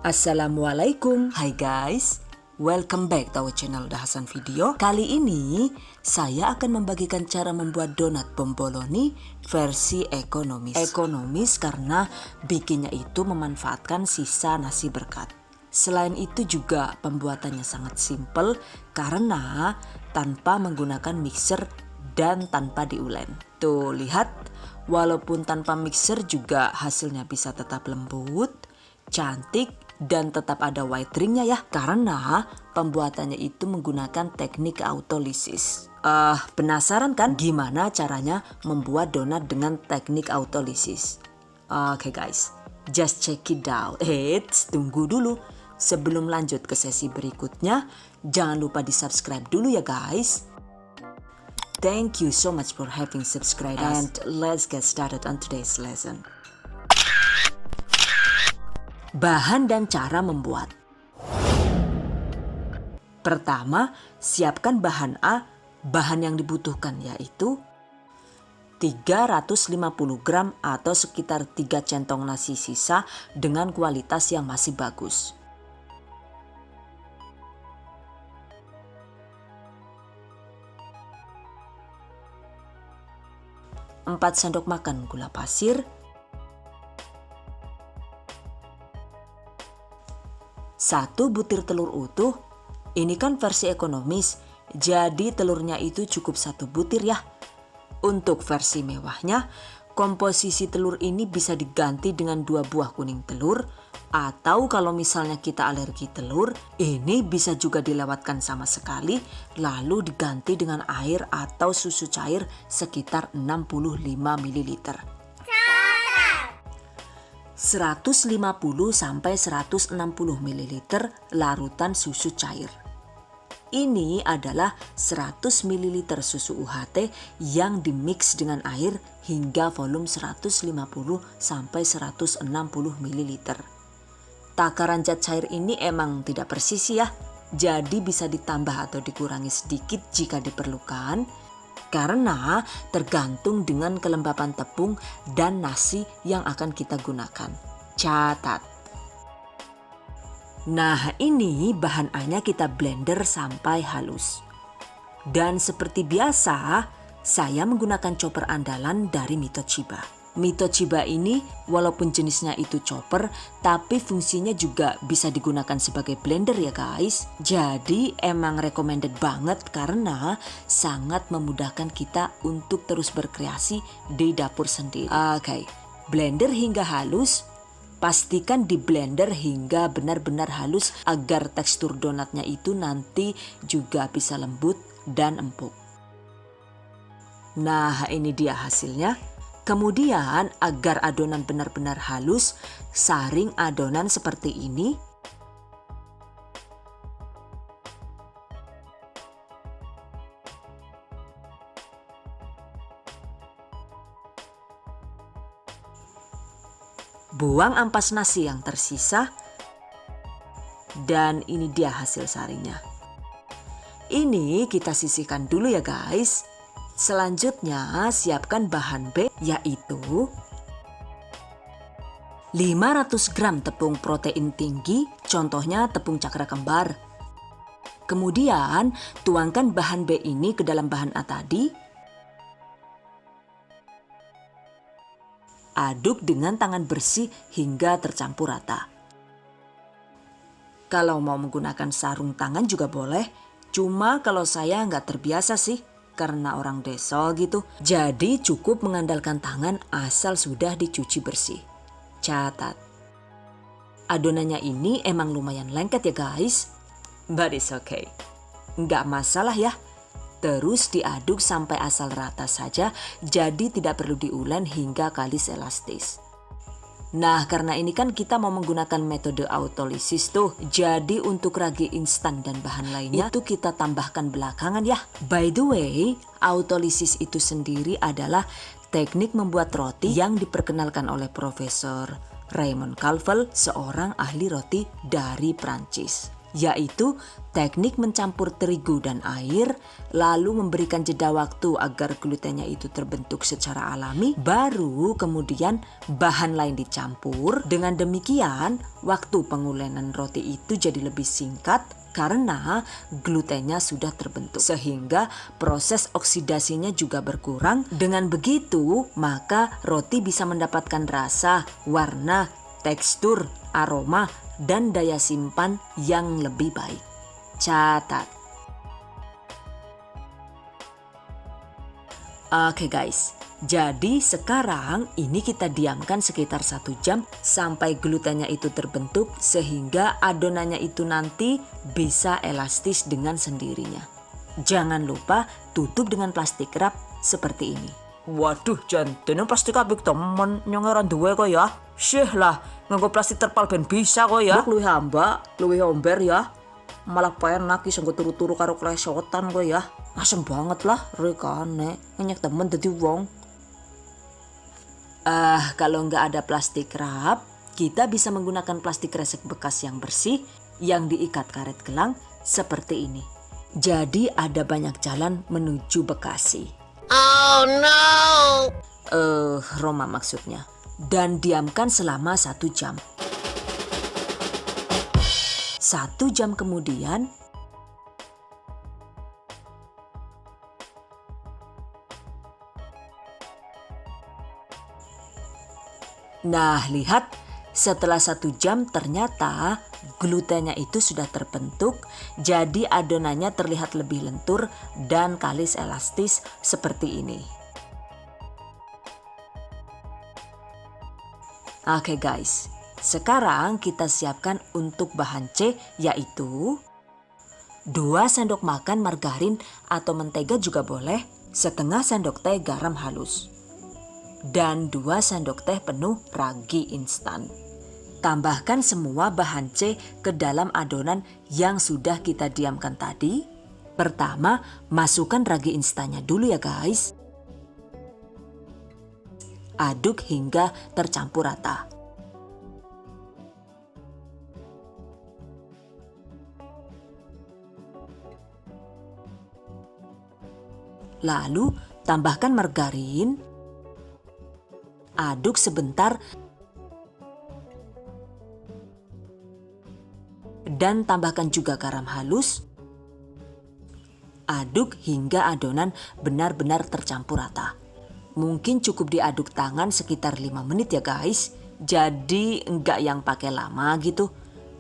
Assalamualaikum. Hai guys, welcome back to our channel Dahasan Video. Kali ini saya akan membagikan cara membuat donat bomboloni versi ekonomis. Ekonomis karena bikinnya itu memanfaatkan sisa nasi berkat. Selain itu juga pembuatannya sangat simple karena tanpa menggunakan mixer dan tanpa diulen. Tuh lihat, walaupun tanpa mixer juga hasilnya bisa tetap lembut, cantik, dan tetap ada white ringnya ya, karena pembuatannya itu menggunakan teknik autolisis. Penasaran kan gimana caranya membuat donat dengan teknik autolisis? Oke guys, just check it out. Tunggu dulu. Sebelum lanjut ke sesi berikutnya, jangan lupa di subscribe dulu ya guys. Thank you so much for having subscribed us. And let's get started on today's lesson. Bahan dan cara membuat. Pertama, siapkan bahan A. Bahan yang dibutuhkan yaitu 350 gram atau sekitar 3 centong nasi sisa dengan kualitas yang masih bagus. 4 sendok makan gula pasir, 1 butir telur utuh. Ini kan versi ekonomis, jadi telurnya itu cukup 1 butir ya. Untuk versi mewahnya, komposisi telur ini bisa diganti dengan 2 buah kuning telur, atau kalau misalnya kita alergi telur, ini bisa juga dilewatkan sama sekali, lalu diganti dengan air atau susu cair sekitar 65 ml. 150 sampai 160 ml larutan susu cair. Ini adalah 100 ml susu UHT yang dimix dengan air hingga volume 150 sampai 160 ml. Takaran zat cair ini emang tidak persis ya, jadi bisa ditambah atau dikurangi sedikit jika diperlukan, karena tergantung dengan kelembapan tepung dan nasi yang akan kita gunakan. Catat. Nah, ini bahan A-nya kita blender sampai halus. Dan seperti biasa, saya menggunakan chopper andalan dari Mitoshiba. Mitoshiba ini walaupun jenisnya itu chopper, tapi fungsinya juga bisa digunakan sebagai blender ya guys. Jadi emang recommended banget karena sangat memudahkan kita untuk terus berkreasi di dapur sendiri. Oke, blender hingga halus. Pastikan di blender hingga benar-benar halus agar tekstur donatnya itu nanti juga bisa lembut dan empuk. Nah, ini dia hasilnya. Kemudian agar adonan benar-benar halus, saring adonan seperti ini. Buang ampas nasi yang tersisa. Dan ini dia hasil saringnya. Ini kita sisihkan dulu ya guys. Selanjutnya siapkan bahan B yaitu 500 gram tepung protein tinggi, contohnya tepung cakra kembar. Kemudian tuangkan bahan B ini ke dalam bahan A tadi. Aduk dengan tangan bersih hingga tercampur rata. Kalau mau menggunakan sarung tangan juga boleh, cuma kalau saya nggak terbiasa sih. Karena orang desol gitu, jadi cukup mengandalkan tangan asal sudah dicuci bersih. Catat, adonannya ini emang lumayan lengket ya guys, but it's okay, nggak masalah ya. Terus diaduk sampai asal rata saja, jadi tidak perlu diulen hingga kalis elastis. Nah, karena ini kan kita mau menggunakan metode autolisis tuh. Jadi untuk ragi instan dan bahan lainnya itu kita tambahkan belakangan ya. By the way, autolisis itu sendiri adalah teknik membuat roti yang diperkenalkan oleh Profesor Raymond Calvel, seorang ahli roti dari Prancis. yaitu teknik mencampur terigu dan air, lalu memberikan jeda waktu agar glutennya itu terbentuk secara alami, baru kemudian bahan lain dicampur. Dengan demikian, waktu pengulenan roti itu jadi lebih singkat karena glutennya sudah terbentuk, sehingga proses oksidasinya juga berkurang. Dengan begitu, maka roti bisa mendapatkan rasa, warna, tekstur, aroma, dan daya simpan yang lebih baik. Catat. Oke guys, jadi sekarang ini kita diamkan sekitar 1 jam sampai glutennya itu terbentuk sehingga adonannya itu nanti bisa elastis dengan sendirinya. Jangan lupa tutup dengan plastik wrap seperti ini. Waduh, jantene plastik abik temen nyongeran duwe kok ya. Syih lah, nganggo plastik terpal ben bisa kok ya. Luwih hamba, luwih omber ya. Malah penak iki senggo turu-turu karo klesotan kok ya. Asem banget lah rekane ngenyek temen dadi wong. Kalau nggak ada plastik wrap, kita bisa menggunakan plastik kresek bekas yang bersih yang diikat karet gelang seperti ini. Jadi ada banyak jalan menuju Bekasi. Oh no! Roma maksudnya. Dan diamkan selama 1 jam. 1 jam kemudian, nah lihat, setelah 1 jam ternyata glutennya itu sudah terbentuk, jadi adonannya terlihat lebih lentur dan kalis elastis seperti ini. Oke guys, sekarang kita siapkan untuk bahan C, yaitu 2 sendok makan margarin atau mentega juga boleh, setengah sendok teh garam halus, dan 2 sendok teh penuh ragi instan. Tambahkan semua bahan C ke dalam adonan yang sudah kita diamkan tadi. Pertama, masukkan ragi instannya dulu ya guys. Aduk hingga tercampur rata. Lalu tambahkan margarin. Aduk sebentar. Dan tambahkan juga garam halus. Aduk hingga adonan benar-benar tercampur rata. Mungkin cukup diaduk tangan sekitar 5 menit ya guys. Jadi enggak yang pakai lama gitu.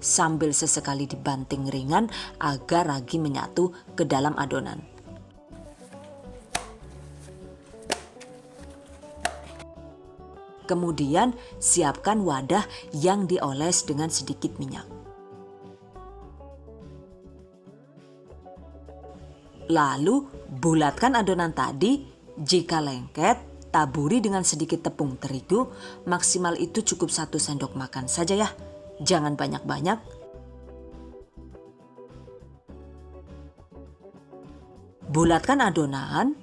Sambil sesekali dibanting ringan agar ragi menyatu ke dalam adonan. Kemudian siapkan wadah yang dioles dengan sedikit minyak. Lalu bulatkan adonan tadi. Jika lengket, taburi dengan sedikit tepung terigu. Maksimal itu cukup 1 sendok makan saja ya. Jangan banyak-banyak. Bulatkan adonan.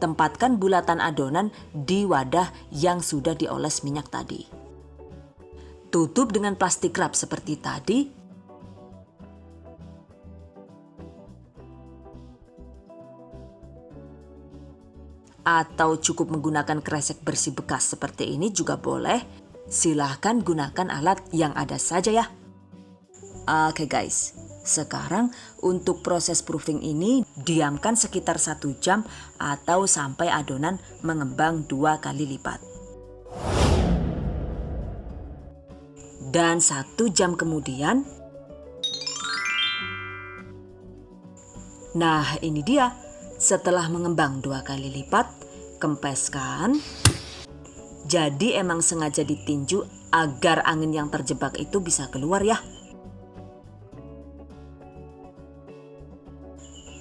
Tempatkan bulatan adonan di wadah yang sudah dioles minyak tadi. Tutup dengan plastik wrap seperti tadi. Atau cukup menggunakan kresek bersih bekas seperti ini juga boleh. Silahkan gunakan alat yang ada saja ya. Oke guys, sekarang untuk proses proofing ini diamkan sekitar 1 jam atau sampai adonan mengembang 2 kali lipat. Dan 1 jam kemudian, nah ini dia. Setelah mengembang 2 kali lipat, kempeskan. Jadi emang sengaja ditinju agar angin yang terjebak itu bisa keluar ya.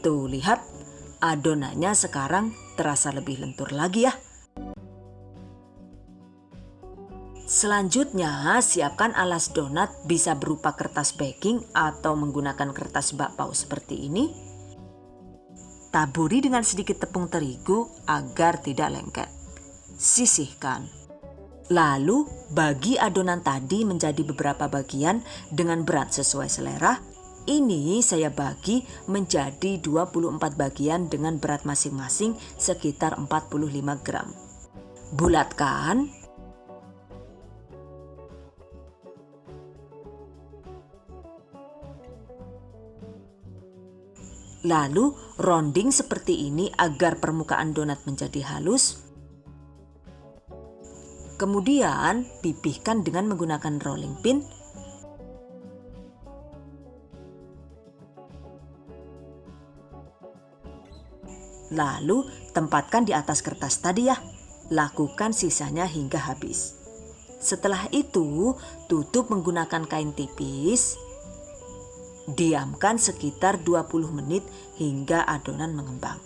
Tuh lihat, adonannya sekarang terasa lebih lentur lagi ya. Selanjutnya siapkan alas donat, bisa berupa kertas baking atau menggunakan kertas bakpao seperti ini. Taburi dengan sedikit tepung terigu agar tidak lengket. Sisihkan. Lalu bagi adonan tadi menjadi beberapa bagian dengan berat sesuai selera. Ini saya bagi menjadi 24 bagian dengan berat masing-masing sekitar 45 gram. Bulatkan. Lalu rounding seperti ini agar permukaan donat menjadi halus. Kemudian pipihkan dengan menggunakan rolling pin. Lalu tempatkan di atas kertas tadi ya. Lakukan sisanya hingga habis. Setelah itu tutup menggunakan kain tipis. Diamkan sekitar 20 menit hingga adonan mengembang.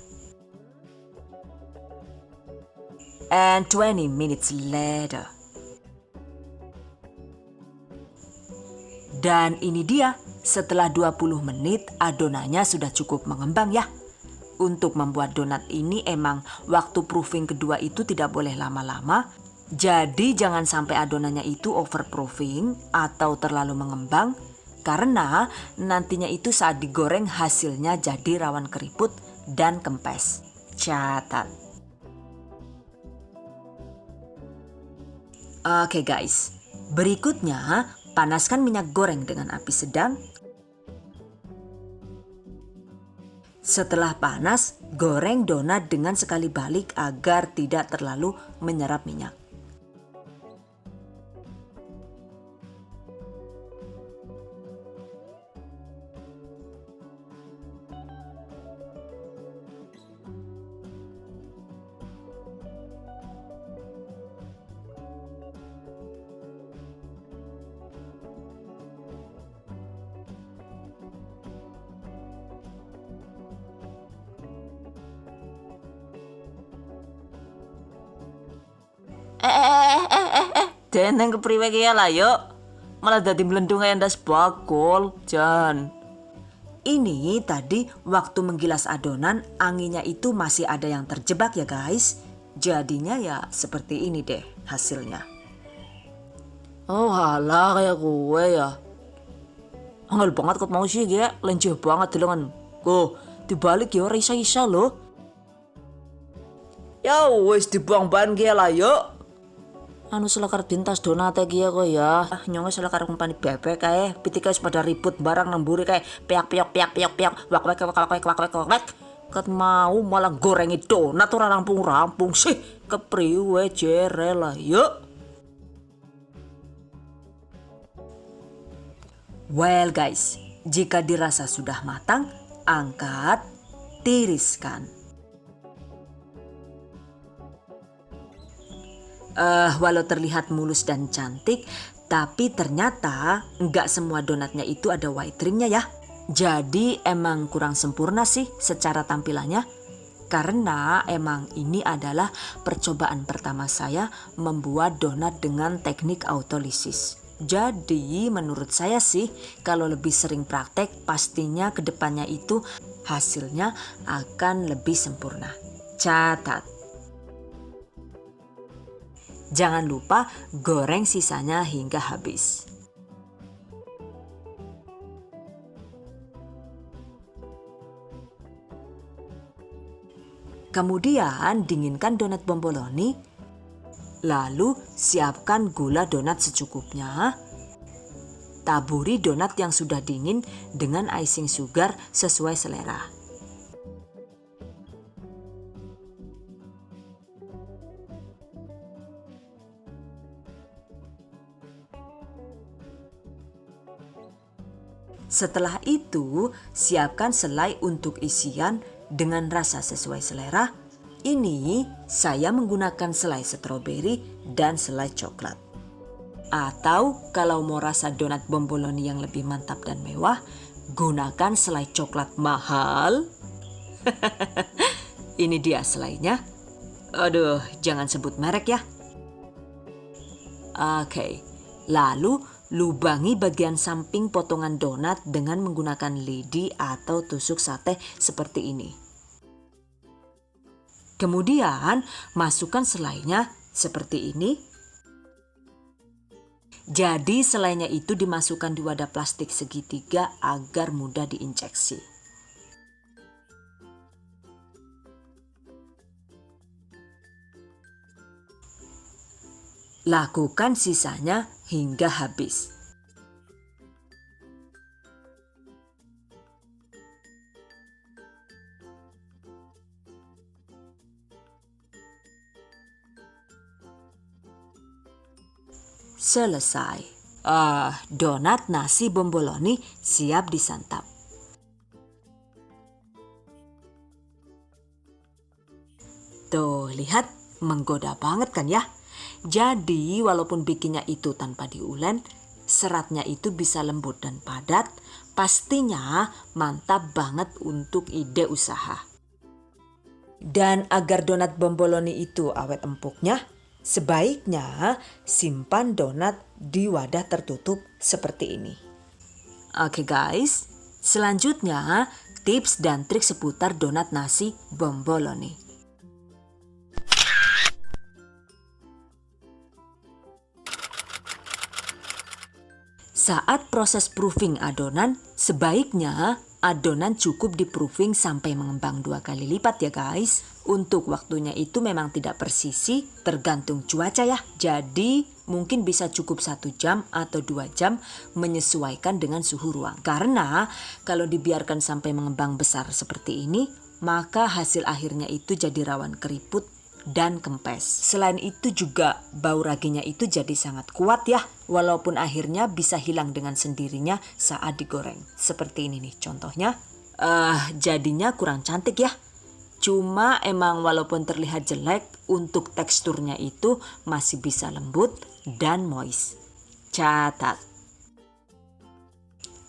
And 20 minutes later. Dan ini dia, setelah 20 menit adonannya sudah cukup mengembang ya. Untuk membuat donat ini emang waktu proofing kedua itu tidak boleh lama-lama. Jadi jangan sampai adonannya itu overproofing atau terlalu mengembang. Karena nantinya itu saat digoreng hasilnya jadi rawan keriput dan kempes. Catat. Oke guys, berikutnya panaskan minyak goreng dengan api sedang. Setelah panas, goreng donat dengan sekali balik agar tidak terlalu menyerap minyak. Deneng kepriwe ki ya lah yuk. Malah dadi mlendung kaya ndas bakul, Jan. Ini tadi waktu menggilas adonan anginnya itu masih ada yang terjebak ya guys. Jadinya ya seperti ini deh hasilnya. Oh halah kayak gue ya. Angel banget kok mau sih ya, lenjeh banget dengan. Dibalik ya isa-isa loh. Ya wis dibuang ban ki lah yuk. Anu selakar bintas donate ki ya kok ya. Nyonge selakar kumpani bebek kae, pitika wis pada ribut barang nemburi kae piak wak ket mau malah gorengi donat ora rampung-rampung sih. Kepriwe jere lah yuk. Well guys, jika dirasa sudah matang, angkat, tiriskan. Walau terlihat mulus dan cantik, tapi ternyata nggak semua donatnya itu ada white ringnya ya. Jadi emang kurang sempurna sih secara tampilannya. Karena emang ini adalah percobaan pertama saya membuat donat dengan teknik autolisis. Jadi menurut saya sih kalau lebih sering praktek pastinya kedepannya itu hasilnya akan lebih sempurna. Catat. Jangan lupa goreng sisanya hingga habis. Kemudian dinginkan donat bomboloni. Lalu siapkan gula donat secukupnya. Taburi donat yang sudah dingin dengan icing sugar sesuai selera. Setelah itu, siapkan selai untuk isian dengan rasa sesuai selera. Ini saya menggunakan selai stroberi dan selai coklat. Atau kalau mau rasa donat bomboloni yang lebih mantap dan mewah, gunakan selai coklat mahal. Ini dia selainya. Aduh, jangan sebut merek ya. Oke, lalu lubangi bagian samping potongan donat dengan menggunakan lidi atau tusuk sate seperti ini. Kemudian masukkan selainya seperti ini. Jadi selainya itu dimasukkan di wadah plastik segitiga agar mudah diinjeksi. Lakukan sisanya hingga habis. Selesai. Donat nasi bomboloni siap disantap. Tuh, lihat, menggoda banget kan ya? Jadi, walaupun bikinnya itu tanpa diulen, seratnya itu bisa lembut dan padat. Pastinya mantap banget untuk ide usaha. Dan agar donat bomboloni itu awet empuknya, sebaiknya simpan donat di wadah tertutup seperti ini. Oke guys, selanjutnya tips dan trik seputar donat nasi bomboloni. Saat proses proofing adonan, sebaiknya adonan cukup di-proofing sampai mengembang 2 kali lipat ya guys. Untuk waktunya itu memang tidak persisi, tergantung cuaca ya. Jadi mungkin bisa cukup 1 jam atau 2 jam menyesuaikan dengan suhu ruang. Karena kalau dibiarkan sampai mengembang besar seperti ini, maka hasil akhirnya itu jadi rawan keriput dan kempes. Selain itu juga bau raginya itu jadi sangat kuat ya. Walaupun akhirnya bisa hilang dengan sendirinya saat digoreng. Seperti ini nih contohnya. Jadinya kurang cantik ya. Cuma emang walaupun terlihat jelek, untuk teksturnya itu masih bisa lembut dan moist. Catat.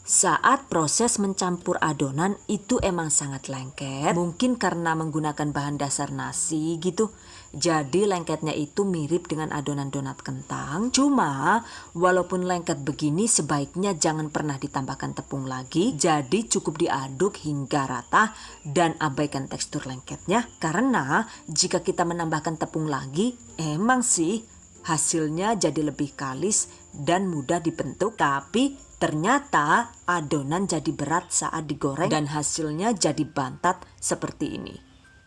Saat proses mencampur adonan itu emang sangat lengket. Mungkin karena menggunakan bahan dasar nasi gitu. Jadi lengketnya itu mirip dengan adonan donat kentang. Cuma walaupun lengket begini sebaiknya jangan pernah ditambahkan tepung lagi. Jadi cukup diaduk hingga rata dan abaikan tekstur lengketnya. Karena jika kita menambahkan tepung lagi, emang sih hasilnya jadi lebih kalis dan mudah dibentuk. Tapi ternyata adonan jadi berat saat digoreng dan hasilnya jadi bantat seperti ini.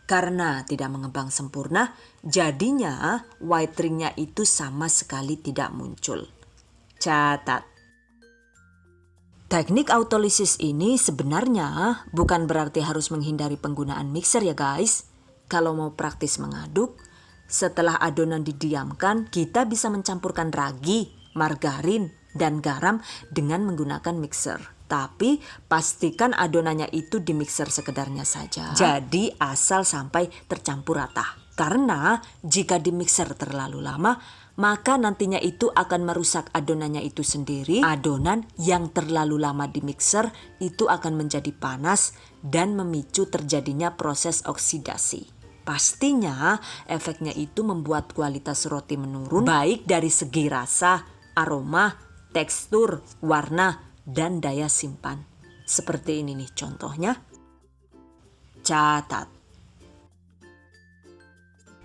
Karena tidak mengembang sempurna, jadinya white ringnya itu sama sekali tidak muncul. Catat. Teknik autolisis ini sebenarnya bukan berarti harus menghindari penggunaan mixer ya guys. Kalau mau praktis mengaduk, setelah adonan didiamkan, kita bisa mencampurkan ragi, margarin, dan garam dengan menggunakan mixer. Tapi pastikan adonannya itu di mixer sekedarnya saja. Jadi asal sampai tercampur rata. Karena jika di mixer terlalu lama, maka nantinya itu akan merusak adonannya itu sendiri. Adonan yang terlalu lama di mixer itu akan menjadi panas dan memicu terjadinya proses oksidasi. Pastinya efeknya itu membuat kualitas roti menurun, baik dari segi rasa, aroma, tekstur, warna, dan daya simpan. Seperti ini nih contohnya. Catat.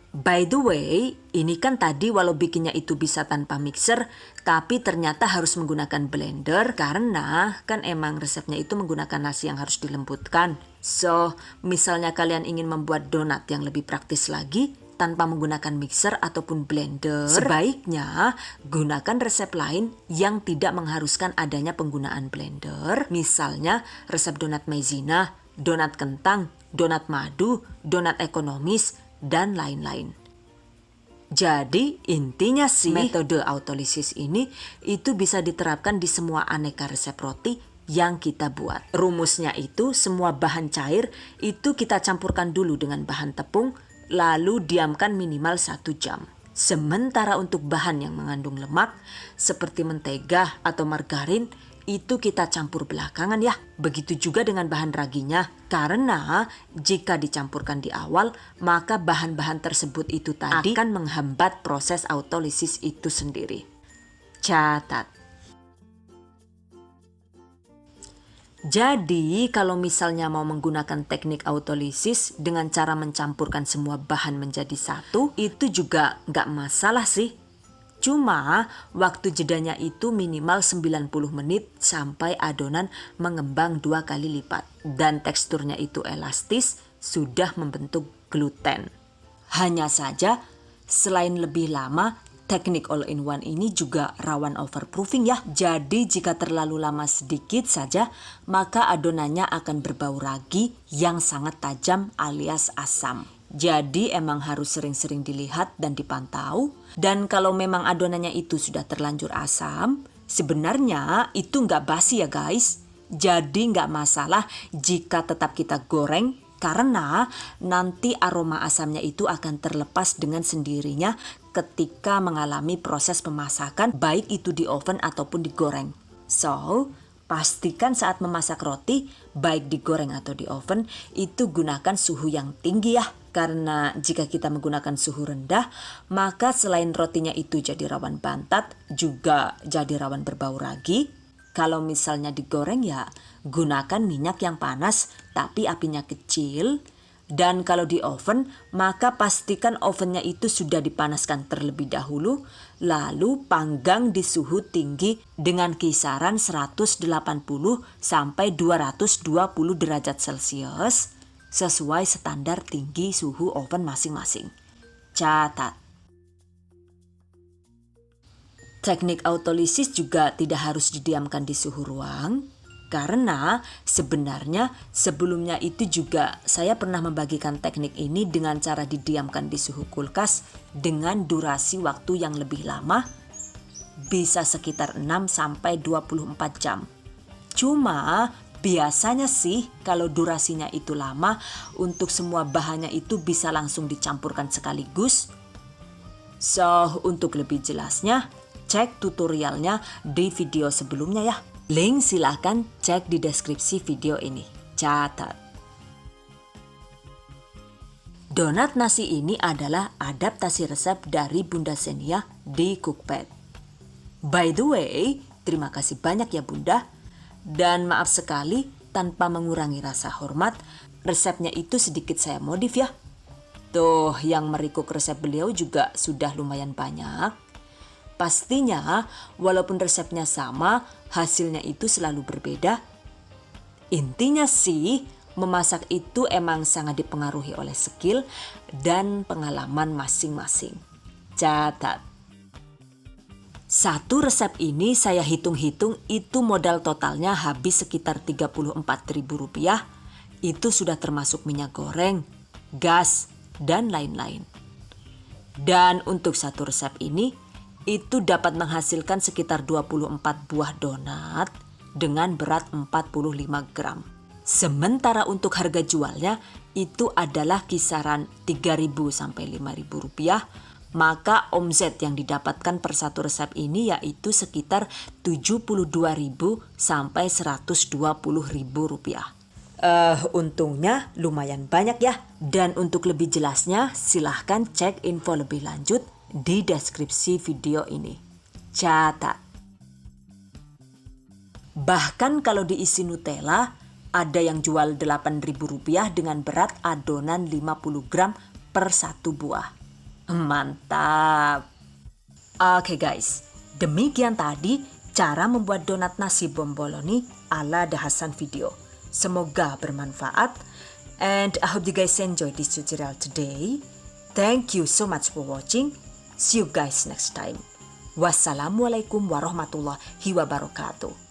By the way, ini kan tadi walau bikinnya itu bisa tanpa mixer, tapi ternyata harus menggunakan blender karena kan emang resepnya itu menggunakan nasi yang harus dilembutkan. So, misalnya kalian ingin membuat donat yang lebih praktis lagi, tanpa menggunakan mixer ataupun blender, sebaiknya gunakan resep lain yang tidak mengharuskan adanya penggunaan blender. Misalnya resep donat maizena, donat kentang, donat madu, donat ekonomis, dan lain-lain. Jadi intinya sih metode autolisis ini itu bisa diterapkan di semua aneka resep roti yang kita buat. Rumusnya itu semua bahan cair itu kita campurkan dulu dengan bahan tepung, lalu diamkan minimal 1 jam. Sementara untuk bahan yang mengandung lemak seperti mentega atau margarin itu kita campur belakangan ya. Begitu juga dengan bahan raginya. Karena jika dicampurkan di awal, maka bahan-bahan tersebut itu tadi akan menghambat proses autolisis itu sendiri. Catat. Jadi kalau misalnya mau menggunakan teknik autolisis dengan cara mencampurkan semua bahan menjadi satu, itu juga nggak masalah sih. Cuma waktu jedanya itu minimal 90 menit sampai adonan mengembang 2 kali lipat. Dan teksturnya itu elastis, sudah membentuk gluten. Hanya saja selain lebih lama, teknik all-in-one ini juga rawan overproofing ya. Jadi jika terlalu lama sedikit saja, maka adonannya akan berbau ragi yang sangat tajam alias asam. Jadi emang harus sering-sering dilihat dan dipantau. Dan kalau memang adonannya itu sudah terlanjur asam, sebenarnya itu nggak basi ya guys. Jadi nggak masalah jika tetap kita goreng, karena nanti aroma asamnya itu akan terlepas dengan sendirinya ketika mengalami proses pemasakan, baik itu di oven ataupun digoreng. So, pastikan saat memasak roti, baik digoreng atau di oven, itu gunakan suhu yang tinggi ya. Karena jika kita menggunakan suhu rendah, maka selain rotinya itu jadi rawan bantat, juga jadi rawan berbau ragi. Kalau misalnya digoreng ya, gunakan minyak yang panas tapi apinya kecil. Dan kalau di oven, maka pastikan ovennya itu sudah dipanaskan terlebih dahulu, lalu panggang di suhu tinggi dengan kisaran 180 sampai 220 derajat Celcius sesuai standar tinggi suhu oven masing-masing. Catat. Teknik autolisis juga tidak harus didiamkan di suhu ruang. Karena sebenarnya sebelumnya itu juga saya pernah membagikan teknik ini dengan cara didiamkan di suhu kulkas dengan durasi waktu yang lebih lama, bisa sekitar 6 sampai 24 jam. Cuma biasanya sih kalau durasinya itu lama, untuk semua bahannya itu bisa langsung dicampurkan sekaligus. So, untuk lebih jelasnya, cek tutorialnya di video sebelumnya ya. Link silahkan cek di deskripsi video ini. Catat. Donat nasi ini adalah adaptasi resep dari Bunda Xenia di Cookpad. By the way, terima kasih banyak ya Bunda. Dan maaf sekali, tanpa mengurangi rasa hormat, resepnya itu sedikit saya modif ya. Tuh, yang merikuk resep beliau juga sudah lumayan banyak. Pastinya, walaupun resepnya sama, hasilnya itu selalu berbeda. Intinya sih, memasak itu emang sangat dipengaruhi oleh skill dan pengalaman masing-masing. Catat. Satu resep ini saya hitung-hitung itu modal totalnya habis sekitar Rp34.000. Itu sudah termasuk minyak goreng, gas, dan lain-lain. Dan untuk satu resep ini, itu dapat menghasilkan sekitar 24 buah donat dengan berat 45 gram. Sementara untuk harga jualnya itu adalah kisaran Rp3.000 sampai Rp5.000, maka omset yang didapatkan per satu resep ini yaitu sekitar Rp72.000 sampai Rp120.000. Untungnya lumayan banyak ya. Dan untuk lebih jelasnya silahkan cek info lebih lanjut di deskripsi video ini. Catat. Bahkan kalau diisi Nutella, ada yang jual Rp8.000 dengan berat adonan 50 gram per satu buah. Mantap. Oke guys, demikian tadi cara membuat donat nasi bomboloni ala The Hasan Video. Semoga bermanfaat. And I hope you guys enjoy this tutorial today. Thank you so much for watching. See you guys next time. Wassalamualaikum warahmatullahi wabarakatuh.